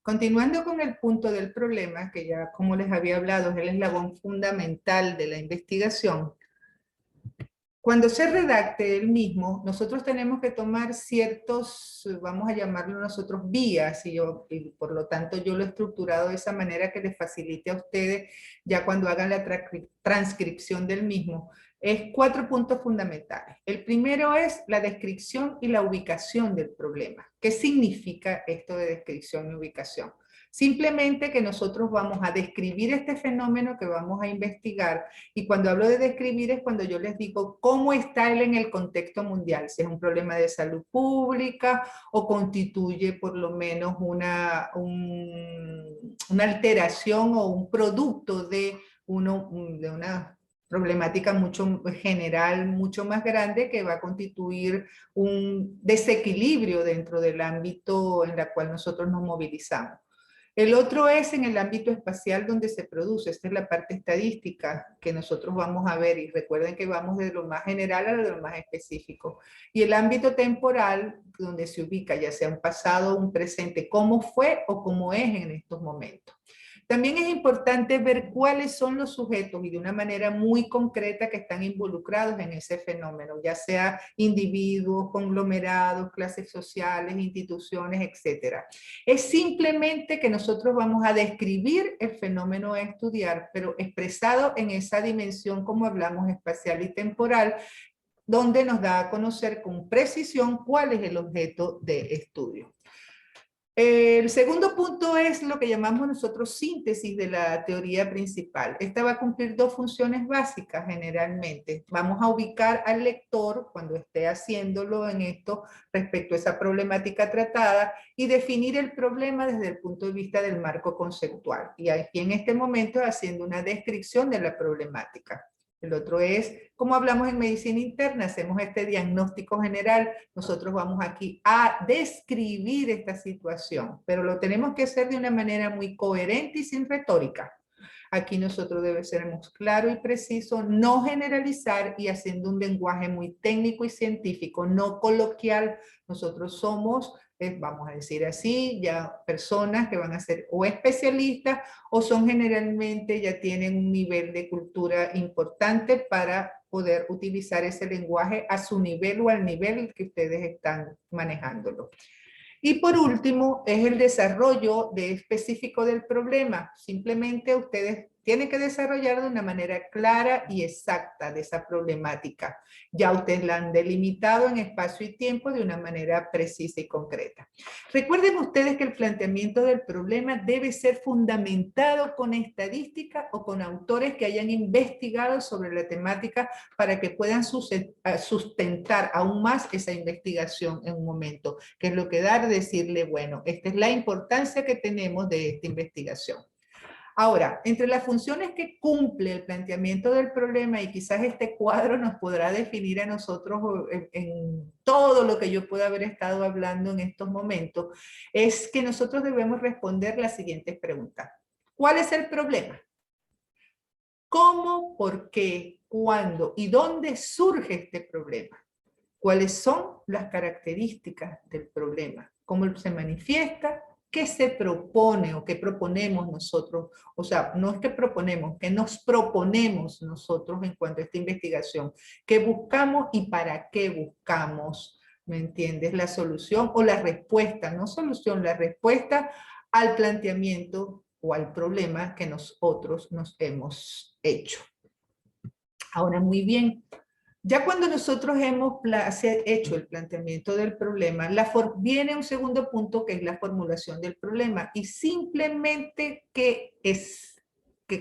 Continuando con el punto del problema, que ya como les había hablado, es el eslabón fundamental de la investigación. Cuando se redacte el mismo, nosotros tenemos que tomar ciertos, vamos a llamarlo nosotros vías, y por lo tanto yo lo he estructurado de esa manera que les facilite a ustedes ya cuando hagan la transcripción del mismo. Es 4 puntos fundamentales. El primero es la descripción y la ubicación del problema. ¿Qué significa esto de descripción y ubicación? Simplemente que nosotros vamos a describir este fenómeno que vamos a investigar, y cuando hablo de describir es cuando yo les digo cómo está él en el contexto mundial, si es un problema de salud pública o constituye por lo menos una alteración o un producto de una problemática mucho general, mucho más grande, que va a constituir un desequilibrio dentro del ámbito en el cual nosotros nos movilizamos. El otro es en el ámbito espacial donde se produce. Esta es la parte estadística que nosotros vamos a ver, y recuerden que vamos de lo más general a lo más específico. Y el ámbito temporal donde se ubica ya sea un pasado o un presente, cómo fue o cómo es en estos momentos. También es importante ver cuáles son los sujetos y de una manera muy concreta que están involucrados en ese fenómeno, ya sea individuos, conglomerados, clases sociales, instituciones, etcétera. Es simplemente que nosotros vamos a describir el fenómeno a estudiar, pero expresado en esa dimensión, como hablamos, espacial y temporal, donde nos da a conocer con precisión cuál es el objeto de estudio. El segundo punto es lo que llamamos nosotros síntesis de la teoría principal. Esta va a cumplir dos funciones básicas generalmente. Vamos a ubicar al lector cuando esté haciéndolo en esto respecto a esa problemática tratada y definir el problema desde el punto de vista del marco conceptual. Y aquí en este momento haciendo una descripción de la problemática. El otro es, como hablamos en medicina interna, hacemos este diagnóstico general, nosotros vamos aquí a describir esta situación, pero lo tenemos que hacer de una manera muy coherente y sin retórica. Aquí nosotros debemos ser claro y preciso, no generalizar y haciendo un lenguaje muy técnico y científico, no coloquial. Nosotros somos, vamos a decir así, ya personas que van a ser o especialistas o son generalmente, ya tienen un nivel de cultura importante para poder utilizar ese lenguaje a su nivel o al nivel que ustedes están manejándolo. Y por último, es el desarrollo específico del problema. Simplemente ustedes tienen que desarrollar de una manera clara y exacta de esa problemática. Ya ustedes la han delimitado en espacio y tiempo de una manera precisa y concreta. Recuerden ustedes que el planteamiento del problema debe ser fundamentado con estadística o con autores que hayan investigado sobre la temática para que puedan sustentar aún más esa investigación en un momento, que es lo que da a decirle, bueno, esta es la importancia que tenemos de esta investigación. Ahora, entre las funciones que cumple el planteamiento del problema, y quizás este cuadro nos podrá definir a nosotros en todo lo que yo pueda haber estado hablando en estos momentos, es que nosotros debemos responder las siguientes preguntas. ¿Cuál es el problema? ¿Cómo, por qué, cuándo y dónde surge este problema? ¿Cuáles son las características del problema? ¿Cómo se manifiesta? ¿Qué se propone o qué proponemos nosotros? O sea, no es que proponemos, que nos proponemos nosotros en cuanto a esta investigación. ¿Qué buscamos y para qué buscamos? ¿Me entiendes? La solución o la respuesta, no solución, la respuesta al planteamiento o al problema que nosotros nos hemos hecho. Ahora, muy bien. Ya cuando nosotros hemos hecho el planteamiento del problema, viene un segundo punto que es la formulación del problema, y simplemente que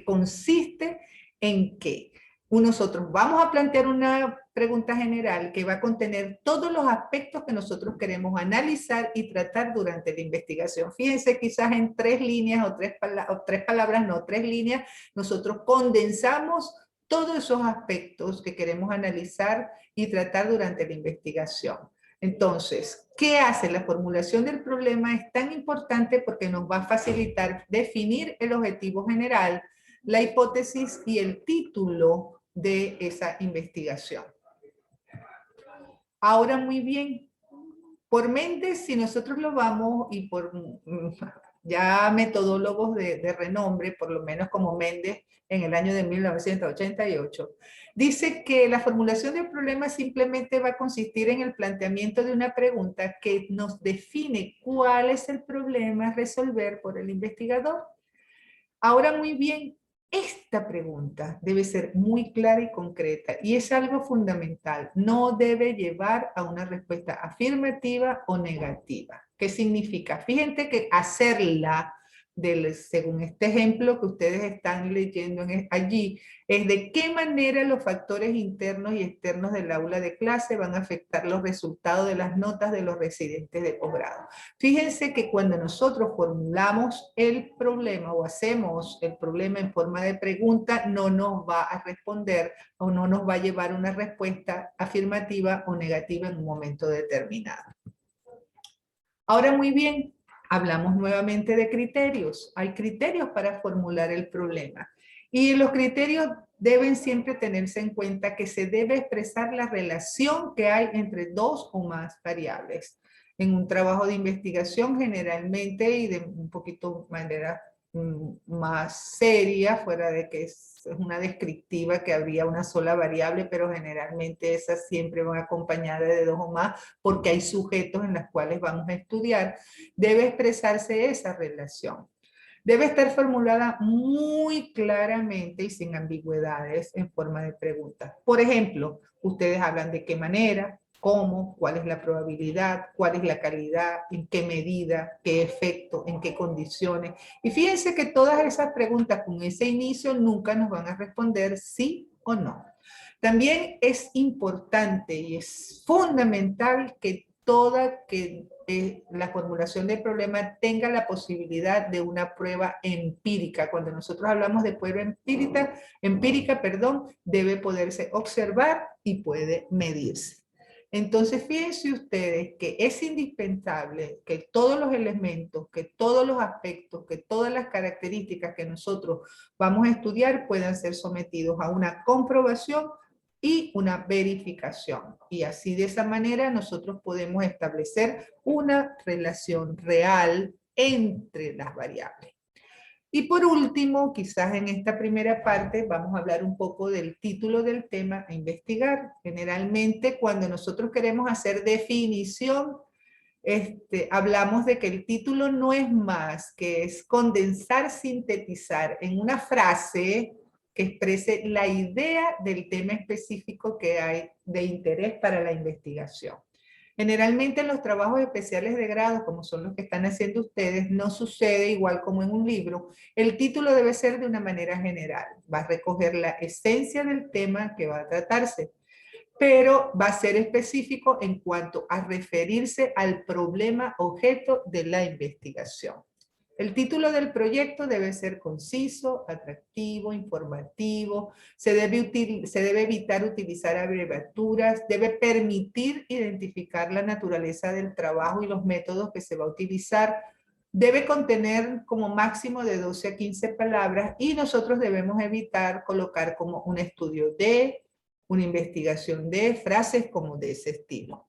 consiste en que nosotros vamos a plantear una pregunta general que va a contener todos los aspectos que nosotros queremos analizar y tratar durante la investigación. Fíjense, quizás en 3 líneas o tres palabras, no, 3 líneas, nosotros condensamos todos esos aspectos que queremos analizar y tratar durante la investigación. Entonces, ¿qué hace? La formulación del problema es tan importante porque nos va a facilitar definir el objetivo general, la hipótesis y el título de esa investigación. Ahora, muy bien, por Méndez, si nosotros lo vamos, y ya metodólogos de renombre, por lo menos como Méndez en el año de 1988, dice que la formulación del problema simplemente va a consistir en el planteamiento de una pregunta que nos define cuál es el problema a resolver por el investigador. Ahora, muy bien, esta pregunta debe ser muy clara y concreta y es algo fundamental. No debe llevar a una respuesta afirmativa o negativa. ¿Qué significa? Fíjense que hacerla, según este ejemplo que ustedes están leyendo allí, es de qué manera los factores internos y externos del aula de clase van a afectar los resultados de las notas de los residentes de posgrado. Fíjense que cuando nosotros formulamos el problema o hacemos el problema en forma de pregunta, no nos va a responder o no nos va a llevar una respuesta afirmativa o negativa en un momento determinado. Ahora, muy bien, hablamos nuevamente de criterios. Hay criterios para formular el problema. Y los criterios deben siempre tenerse en cuenta que se debe expresar la relación que hay entre dos o más variables. En un trabajo de investigación generalmente y de un poquito manera más seria, fuera de que es una descriptiva que habría una sola variable, pero generalmente esas siempre van acompañadas de dos o más porque hay sujetos en los cuales vamos a estudiar, debe expresarse esa relación. Debe estar formulada muy claramente y sin ambigüedades en forma de pregunta. Por ejemplo, ustedes hablan de qué manera, cómo, cuál es la probabilidad, cuál es la calidad, en qué medida, qué efecto, en qué condiciones. Y fíjense que todas esas preguntas con ese inicio nunca nos van a responder sí o no. También es importante y es fundamental que la formulación del problema tenga la posibilidad de una prueba empírica. Cuando nosotros hablamos de prueba empírica, debe poderse observar y puede medirse. Entonces, fíjense ustedes que es indispensable que todos los elementos, que todos los aspectos, que todas las características que nosotros vamos a estudiar puedan ser sometidos a una comprobación y una verificación. Y así de esa manera nosotros podemos establecer una relación real entre las variables. Y por último, quizás en esta primera parte vamos a hablar un poco del título del tema a investigar. Generalmente cuando nosotros queremos hacer definición, hablamos de que el título no es más que es condensar, sintetizar en una frase que exprese la idea del tema específico que hay de interés para la investigación. Generalmente en los trabajos especiales de grado, como son los que están haciendo ustedes, no sucede igual como en un libro. El título debe ser de una manera general. Va a recoger la esencia del tema que va a tratarse, pero va a ser específico en cuanto a referirse al problema objeto de la investigación. El título del proyecto debe ser conciso, atractivo, informativo, se debe evitar utilizar abreviaturas, debe permitir identificar la naturaleza del trabajo y los métodos que se va a utilizar, debe contener como máximo de 12 a 15 palabras y nosotros debemos evitar colocar como un estudio de, una investigación de, frases como de ese estilo.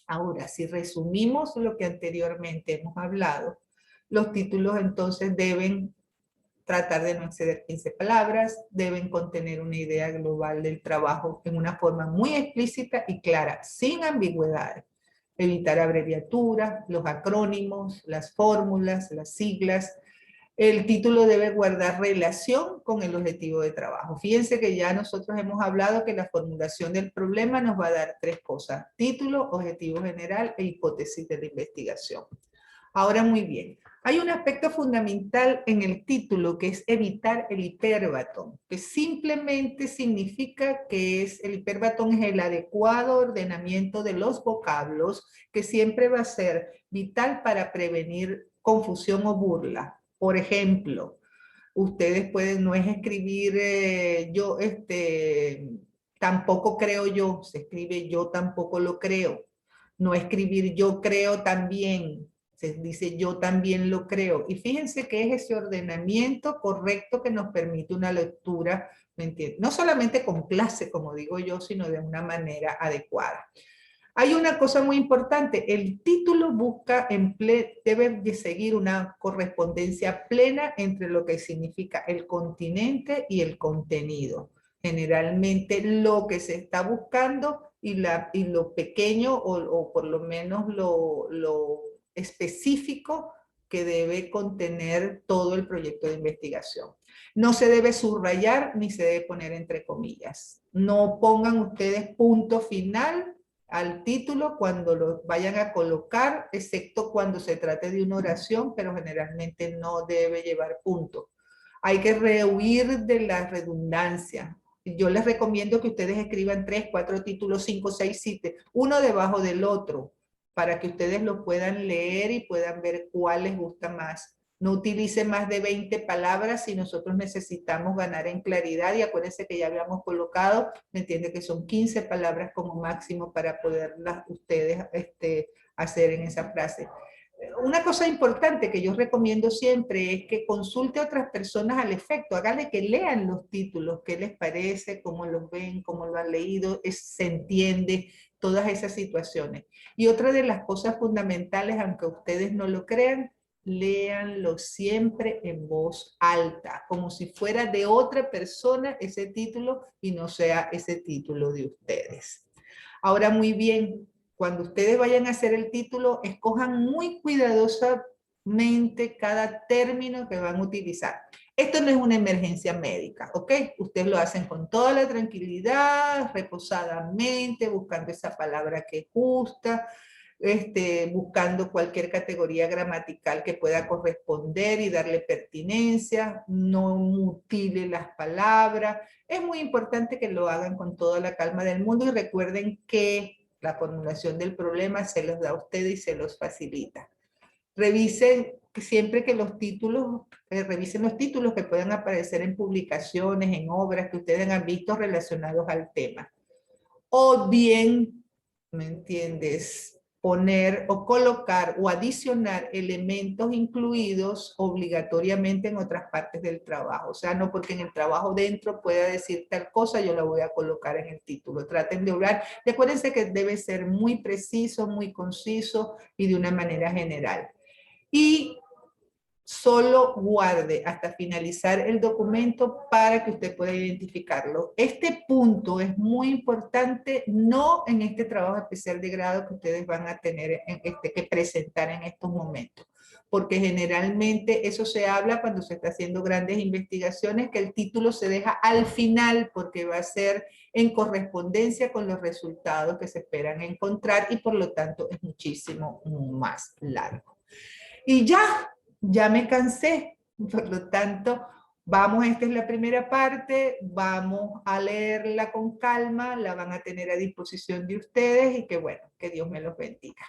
Ahora, si resumimos lo que anteriormente hemos hablado, los títulos entonces deben tratar de no exceder 15 palabras, deben contener una idea global del trabajo en una forma muy explícita y clara, sin ambigüedades. Evitar abreviaturas, los acrónimos, las fórmulas, las siglas. El título debe guardar relación con el objetivo de trabajo. Fíjense que ya nosotros hemos hablado que la formulación del problema nos va a dar tres cosas: título, objetivo general e hipótesis de la investigación. Ahora, muy bien. Hay un aspecto fundamental en el título que es evitar el hiperbatón, que simplemente significa que el hiperbatón es el adecuado ordenamiento de los vocablos, que siempre va a ser vital para prevenir confusión o burla. Por ejemplo, ustedes pueden, no es escribir tampoco creo yo, se escribe yo tampoco lo creo. No escribir yo creo también, se dice yo también lo creo. Y fíjense que es ese ordenamiento correcto que nos permite una lectura, ¿me entienden? No solamente con clase, como digo yo, sino de una manera adecuada. Hay una cosa muy importante, el título busca, debe de seguir una correspondencia plena entre lo que significa el continente y el contenido. Generalmente lo que se está buscando y lo pequeño o por lo menos lo específico que debe contener todo el proyecto de investigación. No se debe subrayar ni se debe poner entre comillas. No pongan ustedes punto final al título cuando lo vayan a colocar, excepto cuando se trate de una oración, pero generalmente no debe llevar punto. Hay que rehuir de la redundancia. Yo les recomiendo que ustedes escriban 3, 4 títulos, 5, 6, 7, uno debajo del otro, para que ustedes lo puedan leer y puedan ver cuál les gusta más. No utilice más de 20 palabras si nosotros necesitamos ganar en claridad, y acuérdense que ya habíamos colocado, me entiende que son 15 palabras como máximo para poderlas ustedes hacer en esa frase. Una cosa importante que yo recomiendo siempre es que consulte a otras personas al efecto, hágale que lean los títulos, qué les parece, cómo los ven, cómo lo han leído, se entiende, todas esas situaciones. Y otra de las cosas fundamentales, aunque ustedes no lo crean, léanlo siempre en voz alta, como si fuera de otra persona ese título y no sea ese título de ustedes. Ahora, muy bien, cuando ustedes vayan a hacer el título, escojan muy cuidadosamente cada término que van a utilizar. Esto no es una emergencia médica, ¿ok? Ustedes lo hacen con toda la tranquilidad, reposadamente, buscando esa palabra que gusta, buscando cualquier categoría gramatical que pueda corresponder y darle pertinencia, no mutile las palabras. Es muy importante que lo hagan con toda la calma del mundo y recuerden que la formulación del problema se los da a ustedes y se los facilita. Revisen siempre que los títulos, revisen los títulos que puedan aparecer en publicaciones, en obras que ustedes han visto relacionados al tema. O bien, ¿me entiendes? Poner o colocar o adicionar elementos incluidos obligatoriamente en otras partes del trabajo. O sea, no porque en el trabajo dentro pueda decir tal cosa, yo la voy a colocar en el título. Traten de hablar. Y acuérdense que debe ser muy preciso, muy conciso y de una manera general. Y solo guarde hasta finalizar el documento para que usted pueda identificarlo. Este punto es muy importante, no en este trabajo especial de grado que ustedes van a tener que presentar en estos momentos, porque generalmente eso se habla cuando se está haciendo grandes investigaciones, que el título se deja al final porque va a ser en correspondencia con los resultados que se esperan encontrar y por lo tanto es muchísimo más largo. Y ya me cansé. Por lo tanto, vamos, esta es la primera parte, vamos a leerla con calma, la van a tener a disposición de ustedes y que bueno, que Dios me los bendiga.